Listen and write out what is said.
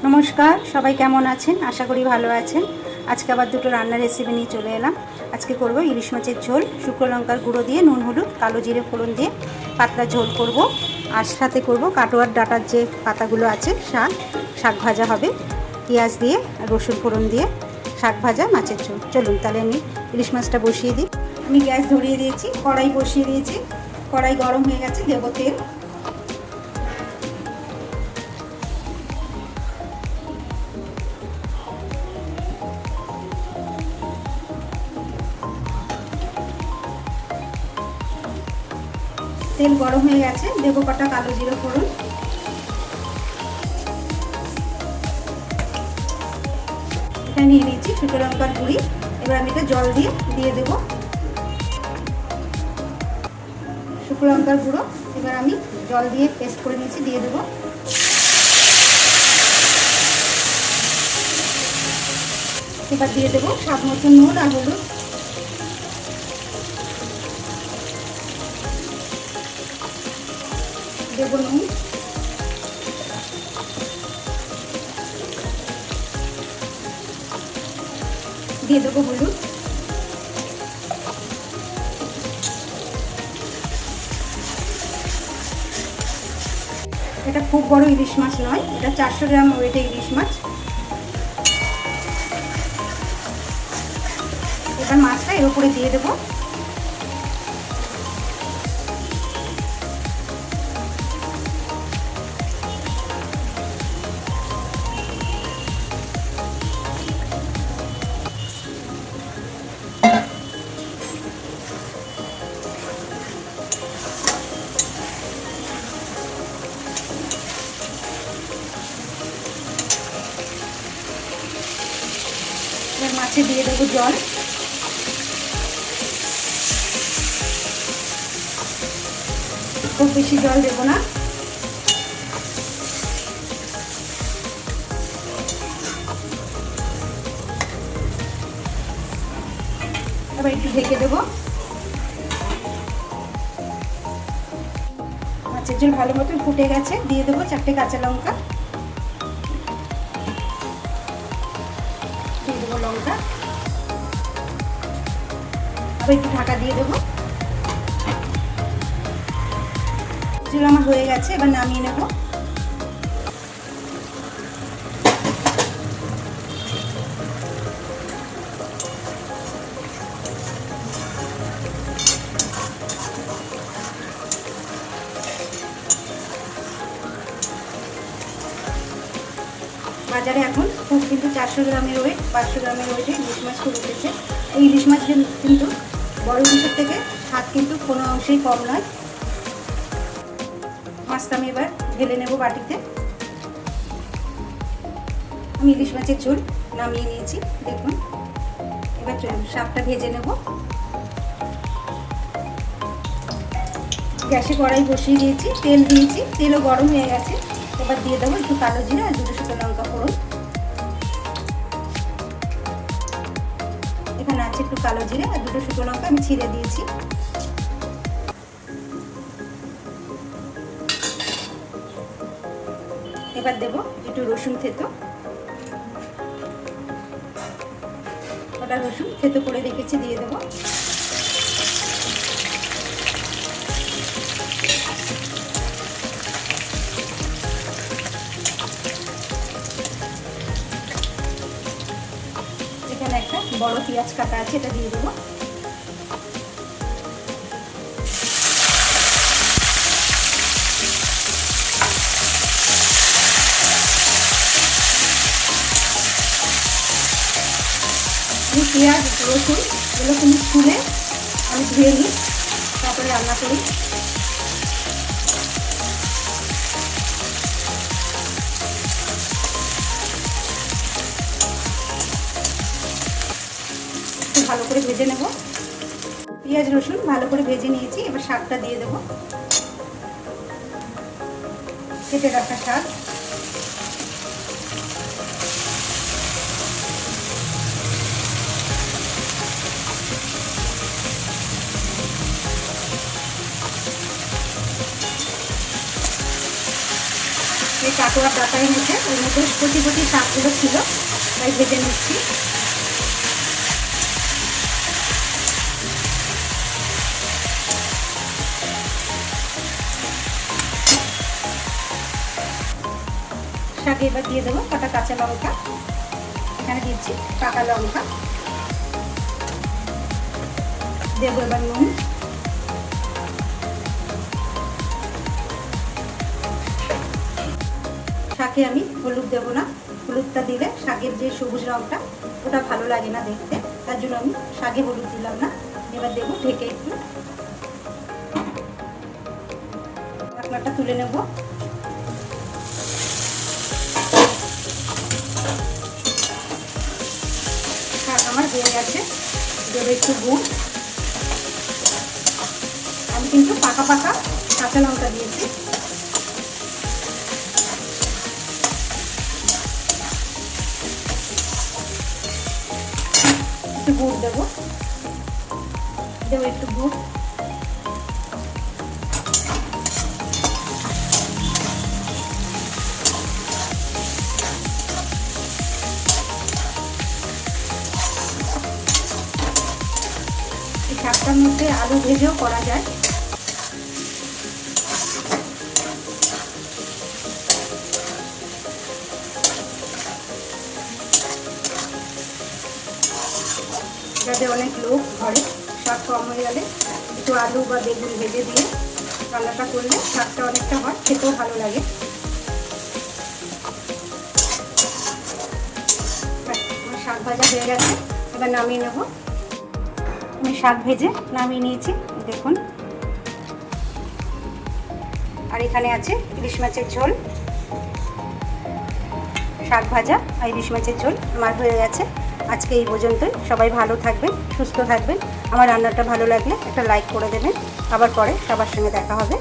নমস্কার, সবাই কেমন আছেন? আশা করি ভালো আছেন। আজকে আবার দুটো রান্নার রেসিপি নিয়ে চলে এলাম। আজকে করব ইলিশ মাছের ঝোল, শুকনো লঙ্কার গুঁড়ো দিয়ে, নুন হলুদ কালো জিরে ফোড়ন দিয়ে পাতলা ঝোল করব। আর সাথে করব কাটোয়ার ডাঁটার যে পাতাগুলো আছে শাক ভাজা হবে, পেঁয়াজ দিয়ে আর রসুন ফোড়ন দিয়ে শাক ভাজা মাছের ঝোল। চলুন তাহলে আমি ইলিশ মাছটা বসিয়ে দিই। আমি গ্যাস ধরিয়ে দিয়েছি, কড়াই বসিয়ে দিয়েছি। কড়াই গরম হয়ে গেছে, দেবো তেল। তেল গরম হয়ে গেছে, দেবো কটা কালো জিরে ফোড়ন। এটা নিয়ে নিয়েছি শুকনো লঙ্কার গুঁড়ি। এবার আমি এটা জল দিয়ে দেবো শুকনো লঙ্কার গুঁড়ো। এবার আমি জল দিয়ে পেস্ট করে নিয়েছি, দিয়ে দেবো। এবার দিয়ে দেবো স্বাদ মতো নুন আর হলুদ। দেবো নুন, দিয়ে দেবো হলুদ। এটা খুব বড় ইলিশ মাছ নয়, এটা 400 গ্রাম ওয়েটে ইলিশ মাছ। এবার মাছটা এর উপরে দিয়ে দেবো। এবার মাছে দিয়ে দেবো জল। খুব বেশি জল দেবো না। এবার একটু ঢেকে দেবো। মাছের ঝোল ভালো মতো ফুটে গেছে, দিয়ে দেবো 4টে কাঁচা লঙ্কা। দিয়ে দেবো লঙ্কা। আবার একটু ঢাকা দিয়ে দেবো। ঝোল আমার হয়ে গেছে, এবার নামিয়ে নেব। বাজারে এখন খুব কিন্তু 400 গ্রামের ওয়েট, 500 গ্রামের ওয়েটে ইলিশ মাছ খুব উঠেছে। এই ইলিশ মাছ কিন্তু বড় ইলিশের থেকে স্বাদ কিন্তু কোনো অংশেই কম নয়। মাছটা আমি এবার ঢেলে নেব বাটিতে। আমি ইলিশ মাছের ঝোল নামিয়ে নিয়েছি, দেখুন। এবার চলুন শাকটা ভেজে নেব। গ্যাসে কড়াই বসিয়ে দিয়েছি, তেল দিয়েছি, তেলও গরম হয়ে গেছে। এবার দিয়ে দেবো একটু কালো জিরা আর দুটো শুকনো লঙ্কা ফোড়ন। এখানে আছে একটু কালো জিরে আর দুটো শুকনো লঙ্কা আমি ছিঁড়ে দিয়েছি। এবার দেবো একটু রসুন থেতো। ওটা রসুন থেতো করে রেখেছি, দিয়ে দেবো। এখানে একটা বড় পেঁয়াজ কাটা আছে, এটা দিয়ে দেবো। পেঁয়াজ রসুন এগুলো কিন্তু ছুলে আমি ধুয়ে নিই, তারপরে রান্না করি। ভালো করে ভেজে নেব। পেঁয়াজ রসুন ভালো করে ভেজে নিয়েছি, এবার শাকটা দিয়ে দেবো। কেটে রাখা শাক। এই কাটা পাকোয়ার ডাটা এনেছে, ওর মধ্যে কচি কচি শাকগুলো ছিল, তাই ভেজে নিচ্ছি। শাকে এবার দিয়ে দেবো কটা কাঁচা লঙ্কা, এখানে দিচ্ছি পাকা লঙ্কা, দেবো এবার নুন, শাকে আমি হলুদ দেবো না, হলুদটা দিলে শাকের যে সবুজ রঙটা ওটা ভালো লাগে না দেখতে, তার জন্য আমি শাকে হলুদ দিলাম না। এবার দেবো ঢেকে একটু, ঢাকনাটা তুলে নেব। শাক আমার হয়ে গেছে, দেবো একটু গুড়। আমি কিন্তু পাকা পাকা কাঁচা লঙ্কা দিয়েছি। একটু গুড় দেবো, একটু গুড়। এই শাকটার মধ্যে আলু ভেজেও করা যায়। যাতে অনেক লোক ঘরে, শাক কম হয়ে গেলে একটু আলু বা বেগুন ভেজে দিয়ে রান্নাটা করলে শাকটা অনেকটা হয়, খেতেও ভালো লাগে। আমার শাক ভাজা হয়ে গেছে, এবার নামিয়ে নেব। আমি শাক ভেজে নামিয়ে নিয়েছি, দেখুন। আর এখানে আছে ইলিশ মাছের ঝোল, শাক ভাজা আর ইলিশ মাছের ঝোল আমার হয়ে গেছে। আজকে এই পর্যন্তই। সবাই ভালো থাকবেন, সুস্থ থাকবেন। আমার রান্নাটা ভালো লাগলে একটা লাইক করে দেবেন। আবার পরে সবার সঙ্গে দেখা হবে।